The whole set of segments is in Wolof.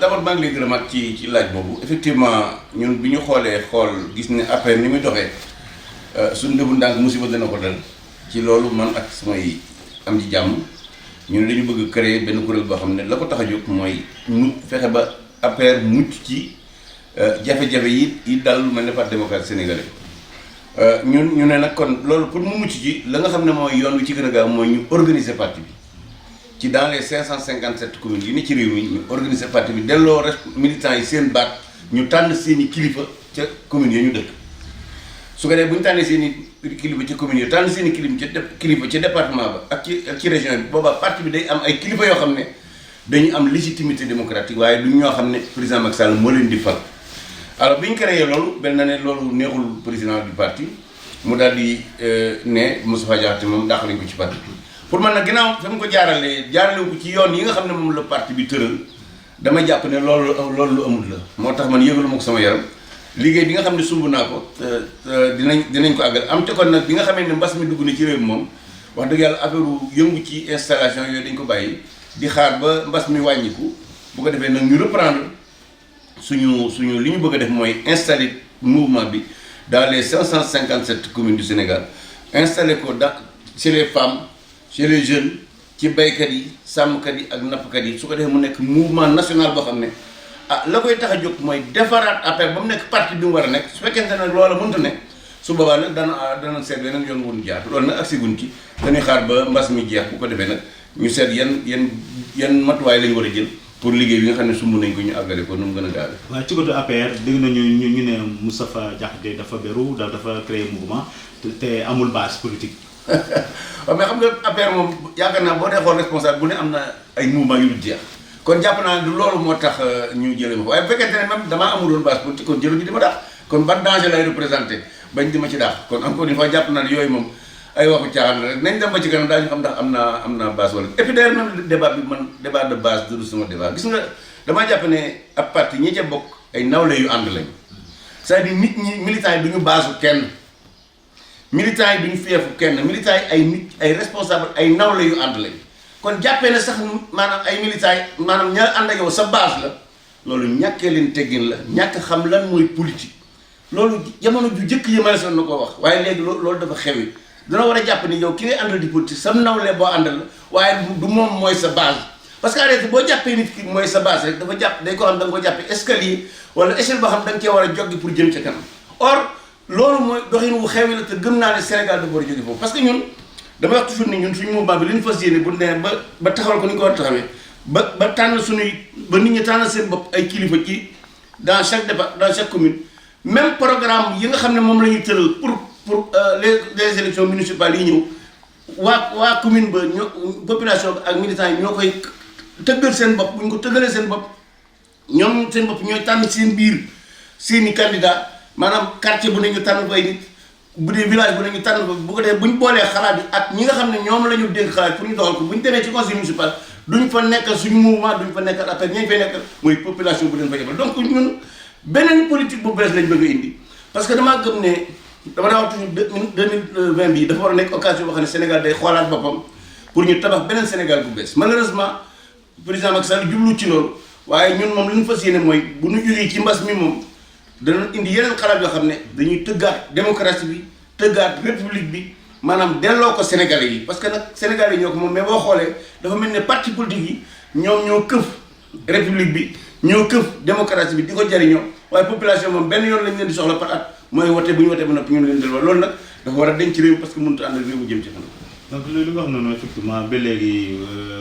d'abord maa ngi lay gërëmaat ci laaj boobu effectivement ñun bi ñu xool gis ne après ni muy doxee suñu defu ndànk musiba dana ko dal ci loolu man ak samay am ci jàmm ñun dañu bëgg créer benn kuréel boo xam ne la ko tax a jóg mooy mu fexe ba affaire mucc ci jafe-jafe yi dal lu mel ne parti démocratique sénégalais ñu ne nag kon loolu pour mu mucc ci la nga xam ne mooy yoon wi ci gën a gaaw mooy ñu organiser parti bi ci dans les 557 communes yi ne ci réew mi ñu organiser parti bi delloo militants yi seen baat ñu tànn seen i kilifa ca communes yi ñu dëkk su ko defee bu ñu tànnee seen i kilifa ca communes yi tànn seen i kilifa ca département ba ak ci région bi boobaa parti bi day am ay kilifa yoo xam ne dañu am légitimité démocratique waaye du ñoo xam ne président Macky Sall moo leen di fal. alors bi ñu créé loolu benn na ne loolu neexul président du parti mu daal di ne Moustapha Diakhaté moom dàq nañ ko ci parti bi. pour man nag ginnaaw fa mu ko jaarale ko ci yoon yi nga xam ne moom la parti bi tëral dama jàpp ne loolu lu amul la moo tax man yëgalu ma ko sama yaram liggéey bi nga xam ne sumb naa ko dinañ ko àggal am te kon nag bi nga xamee ne mbas mi dugg na ci réew mi moom wax dëgg yàlla affaire yëngu ci installation yooyu dañ ko bàyyi di xaar ba mbas mi wàññiku bu ko defee nag ñu reprendre suñu li ñu bëgg a def mooy installer mouvement bi dans les 557 communes du Sénégal installer ko chez les femmes chez les jeunes ci baykat yi sàmmkat yi ak nappkat yi su ko defee mu nekk mouvement national boo xam ne la koy tax a jóg mooy defaraat affaire ba mu nekk parti bi mu war a nekk su fekkente nag loola mënta ne su boobaa nag dana seet yeneen yoon wun jaar loolu nag agsi gun ci dañuy xaar ba mbas mi jeex bu ko defee nag ñu seet yan matuwaay lañu war a jël pour liggéey bi nga xam ne sumb nañ ko ñu àggale ko nu mu gën a gaawee. waaye ci côté APR dégg nañu ñu ne Moustapha Diakhaté dafa beru dafa créer mouvement te amul base politique. waaw mais xam nga affaire moom yaakaar naa boo dee xool responsable bu ne am na ay mouvement yu dul jeex kon jàpp naa ne du loolu moo tax ñu jëlee ma ko waaye bu fekkente ne même damaa amuloon base politique kon jëluñu di ma daax kon ban danger lay représenté bañ di ma ci daax kon encore une fois jàpp naa ne yooyu moom ay waxu caaxaan la rek nañ dem ba ci kanam daañu xam ndax am naa base wala et puis d'ailleurs même débat bi man débat de base du sama débat gis nga damaa jàpp ne ab parti ñi ca bokk ay nawle yu ànd lañ c'est-à-dire nit ñi militants yi du ñu baasu kenn militants yi duñu feefu kenn militants yi ay nit ay responsable ay nawle yu ànd lañ kon jàppee ne sax maanaam ay militants yi maanaam ña ànd ak yow sa base la loolu ñàkkee leen teggin la ñàkk xam lan mooy politique loolu jamono ju jëkk yi ma son na ko wax waaye léegi loolu dafa xewi dana war a jàpp ni yow ki ngay àndal di politique sam nawle boo àndal la waaye du moom mooy sa base parce que arrêté boo jàppee nit ki mooy sa base rek dafa jàpp day ko xam da nga ko jàppee escalier wala échelle boo xam da nga cee war a joggi pour jëm ca kanam or loolu mooy doxin wu xewi la te gëm naa ne Sénégal dafa war a jóge foofu parce que ñun damay wax toujours ni ñun suñu mouvement bi li ñu fas yéene bu demee ba taxawal ko ni ñu ko war a taxawee ba tànn suñuy ba nit ñi tànnal seen bopp ay kilifa ci dans chaque département dans chaque commune même programme yi nga xam ne moom la ñuy tëral pour les élections municipales yi ñëw waa commune ba population bi ak militants yi ñoo koy tëggal seen bopp bu ñu ko tëggalee seen bopp ñoom seen bopp ñooy tànn seen biir seeni candidat maanaam quartier bu ne ñu tànn fa ay nit bu dee village bu ne ñu tànn fa bu ko defee bu ñu boolee xalaat bi ak ñi nga xam ne ñoom la ñu dénk xalaat pour ñu doxal ko bu ñu demee ci conseil municipal duñ fa nekkal suñu mouvement duñ fa nekkal après ñañ fay nekkal mooy population bu leen fa yebal donc ñun beneen politique bu bees lañ bëgg a indi parce que damaa gëm ne dama daa wax toujours 2020 bi dafa war a nekk occasion boo xam ne Sénégal day xoolaat boppam pour ñu tabax beneen Sénégal bu bees malheureusement président Macky Sall jublu ci loolu waaye ñun moom li ñu fas yéene mooy bu ñu jógee ci mbas mi moom dana indi yeneen xalaat yoo xam ne dañuy tëggaat démocratie bi tëggaat république bi maanaam delloo ko Sénégalais yi parce que nag Sénégalais yi ñoo ko moom mais boo xoolee dafa mel ne parti politique yi ñoo këf république bi ñoo këf démocratie bi di ko jariñoo waaye population moom benn yoon lañ leen di soxla par at mooy wote bu ñu wote ba noppi ñu leen delloo loolu nag dafa war a denc réew parce que mënut a ànd ak réew mu jëm ci kanam. donc loolu nga xam ne noonu effectivement ba léegi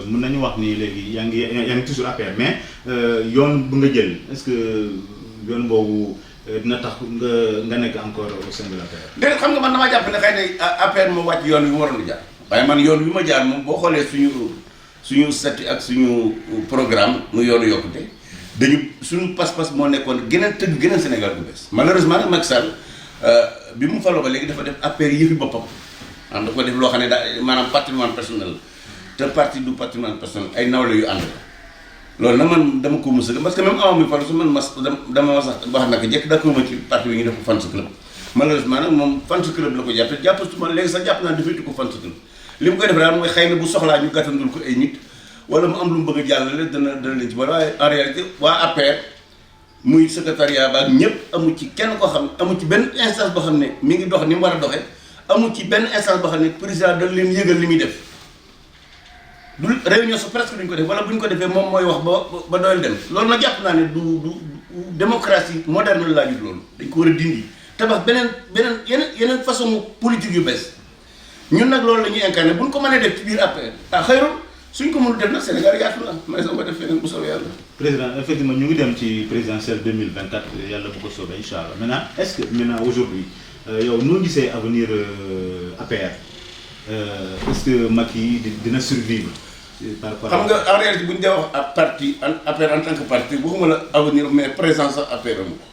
mën nañu wax ni léegi yaa ngi toujours APR mais yoon bu nga jël est-ce que yoon boobu dina tax nga nekk encore au sein de l'APR. déedéet xam nga man damaa jàpp ne xëy na APR moo wàcc yoon wi mu waroon a jaar waaye man yoon wi ma jaar moom boo xoolee suñu statut ak suñu programme mu yoonu yokkute dañu suñu pas-pas moo nekkoon geneen tëgg geneen Sénégal bu bees malheureusement nag Macky Sall bi mu faloo ba léegi dafa def APR yëfi boppam am dafa def loo xam ne daa maanaam patrimoine personnel te parti du patrimoine personnel ay nawle yu ànd la loolu nag man dama ko mos a parce que même avant mi falu su man dama sax wax naka jekk d'accord ma ci parti bi ñu def ko fans club malheureusement nag moom fans club la ko jàppe jàppatuma léegi sax jàpp naa defeetu ko fans club li mu koy def daal mooy xëy na bu soxlaa ñu gàttandul ko ay nit wala mu am lu mu bëgg a jàllale dana leen ci boole waaye en réalité waa APR muy secrétariat ba ñëpp amu ci kenn koo xam amu ci benn instance boo xam ne mi ngi dox ni mu war a doxee amu ci benn instance boo xam ne président dañ leen yëgal li muy def du réunion su presque duñ ko def wala bu ñu ko defee moom mooy wax ba doyal dem loolu nag jàpp naa ne du démocratie moderne la laajut loolu dañ ko war a dindi tabax yeneen façon politique yu bees ñun nag loolu la ñuy incarné bu ñu ko mënee def ci biir APR xëyrul suñ ko mënul def nag Sénégal yaatu na may sama ko def feneen bu soobee yàlla. président effectivement ñu ngi dem ci présidentielle 2024 yàlla bu ko soobee incha allah maintenant est-ce que maintenant aujourd'hui yow noo gisee avenir APR est-ce que Macky dina survivre par rapport xam nga en réalité bu ñu dee wax ak parti APR en tant que parti waxuma la avenir mais présence ak APR amu ko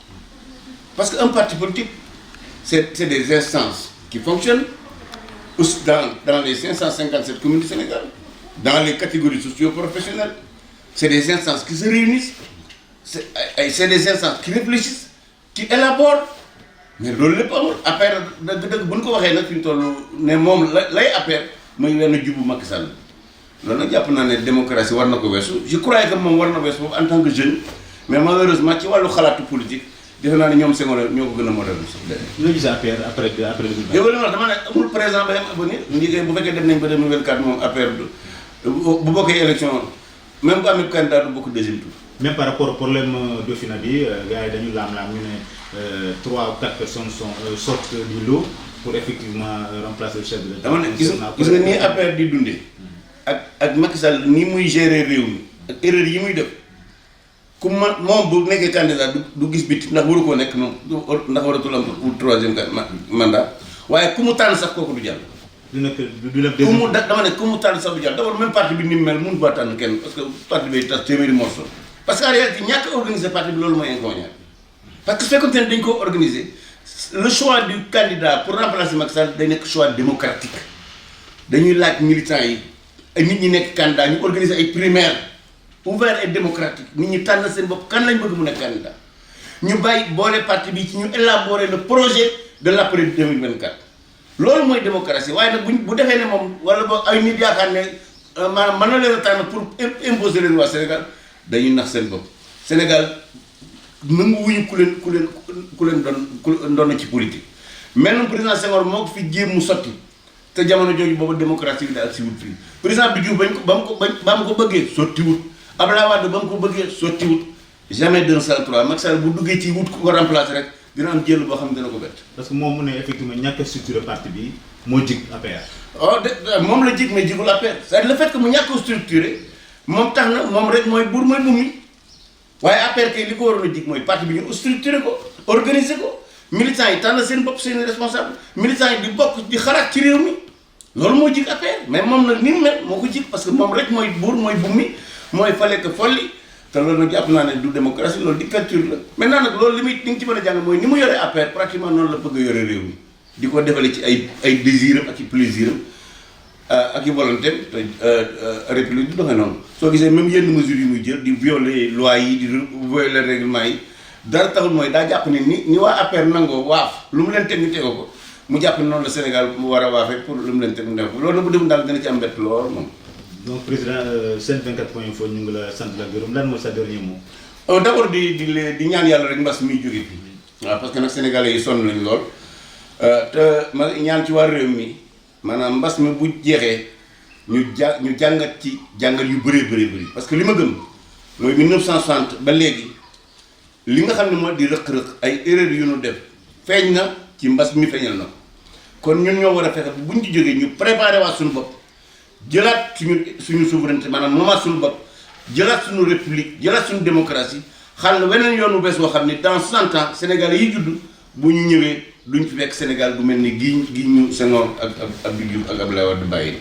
parce que un parti politique c'est des instances qui fonctionnent dans les 557 communes du Sénégal. Dans les catégories socio-professionnelles, c'est des instances qui se réunissent, c'est des instances qui réfléchissent, qui élaborent. Mais loolu lépp amul APR dëgg-dëgg bu ñu ko waxee nag fi ñu toll ne moom lay APR mooy leen a jubu Macky Sall loolu nag jàpp naa ne démocratie war na ko weesu je crois que moom war na weesu boobu en tant que jeune mais malheureusement ci wàllu xalaatu politique defe naa ne ñoom Senghor ñoo ko gën a moderne sax. ñoo gis APR après 2024. yow li ma wax dama ne amul président ba yem avenir liggéey bu fekkee dem nañ ba 2024 moom APR bu bokkee élection même bu amee candidat du bokk deuxième tour. même par rapport au problème Dauphine bi gars yi dañu laam-laam ñu ne 3 ou 4 personnes sortent du lot pour effectivement remplacer le chef de l'État. dama ne gis nga nii APR di dundee ak Macky Sall ni muy gérer réew mi ak erreur yi muy def ku moom bu nekkee candidat du gis biti ndax waru koo nekk moom ndax waratul am troisième mandat waaye ku mu tànn sax kooku du jàll. du nekk du la deuxième dama ne ku mu tànn sax du jàll d'abord même parti bi ni mu mel mënu faa tànn kenn parce que parti bi tas téeméeri morceau parce que en réalité ñàkk a organiser parti bi loolu mooy inconvénient parce que su fekkoon ne dañ ko organiser le choix du candidat pour remplacer Macky Sall day nekk choix démocratique dañuy laaj militants yi ay nit ñi nekk candidat ñu organiser ay primaires ouvert et démocratique nit ñi tànn seen bopp kan lañ bëgg mu nekk candidat ñu bàyyi boole parti bi ci ñu élaborer le projet de l'après 2024 loolu mooy démocratie waaye nag bu defee ne moom wala ba ay nit yaakaar ne maanaam mën na leen a tànn pour imposer leen waa Sénégal dañuy nax seen bopp Sénégal nangu wuñu ku leen doon ci politique mel na président Senghor moo ko fi jéem mu sotti te jamono jooju boobu démocratie bi daal si wut fii président bi Diouf ba mu ko bëggee sotti wut Abdoulaye Wade ba mu ko bëggee sotti wut jamais 203 Macky Sall bu duggee ci wut ku ko remplacer rek dina am jël boo xam ne dina ko bett. parce que moom mu ne effectivement ñàkk a structuré parti bi moo jig APR. moom la jig mais jigul APR c'est-à-dire le fait que mu ñàkk a structuré moom tax na moom rek mooy buur mooy bumi waaye APR kay li ko waroon a jig mooy parti bi ñu structuré ko organiser ko militants yi tànn seen bopp seen responsable militants yi di bokk di xalaat ci réew mi loolu moo jig APR mais moom nag ni mu mel moo ko jig parce que moom rek mooy buur mooy bumi mooy fale que folli te loolu nag jàpp naa ne du démocratie loolu dictature la maintenant nag loolu li nga ci mën a jàng mooy ni mu yore APR pratiquement noonu la bëgg a yore réew mi di ko defale ci ay désiram ak i plaisiram ak i volonté te république du doxee noonu soo gisee même yenn mesures yi muy jël di violer loi yi di violer règlement yi dara taxul mooy daa jàpp ne ni waa APR nangoo waaf lu mu leen teg ñu tegoo ko mu jàpp ne noonu la Sénégal mu war a waafee pour lu mu leen teg mu def ko loolu nag bu dem daal dina ci am mbett lool moom. donc président Sen24.info ñu ngi la sant la gërëm lan mooy sa dernier mot. d'abord di ñaan yàlla rek mbas mi jóge fi waaw parce que nag sénégalais yi sonn nañ lool te ma ñaan ci waa réew mi maanaam mbas mi bu jeexee ñu jàngat ci jàngat yu bëree bëri parce que li ma gëm mooy 1960 ba léegi li nga xam ne moo di rëq-rëq ay erreurs yu ñu def feeñ na ci mbas mi feeñal na kon ñun ñoo war a fexe buñ ci jógee ñu préparer waat suñu bopp jëlaat suñu souveraineté maanaam moomaat suñu bopp jëlaat suñu république jëlaat suñu démocratie xàll weneen yoon bu bees boo xam ne dans 60 ans Sénégal yi judd bu ñu ñëwee duñ fi fekk Sénégal du mel ni gii ñu Senghor ak Abdou Diouf ak Abdoulaye Wade bàyyi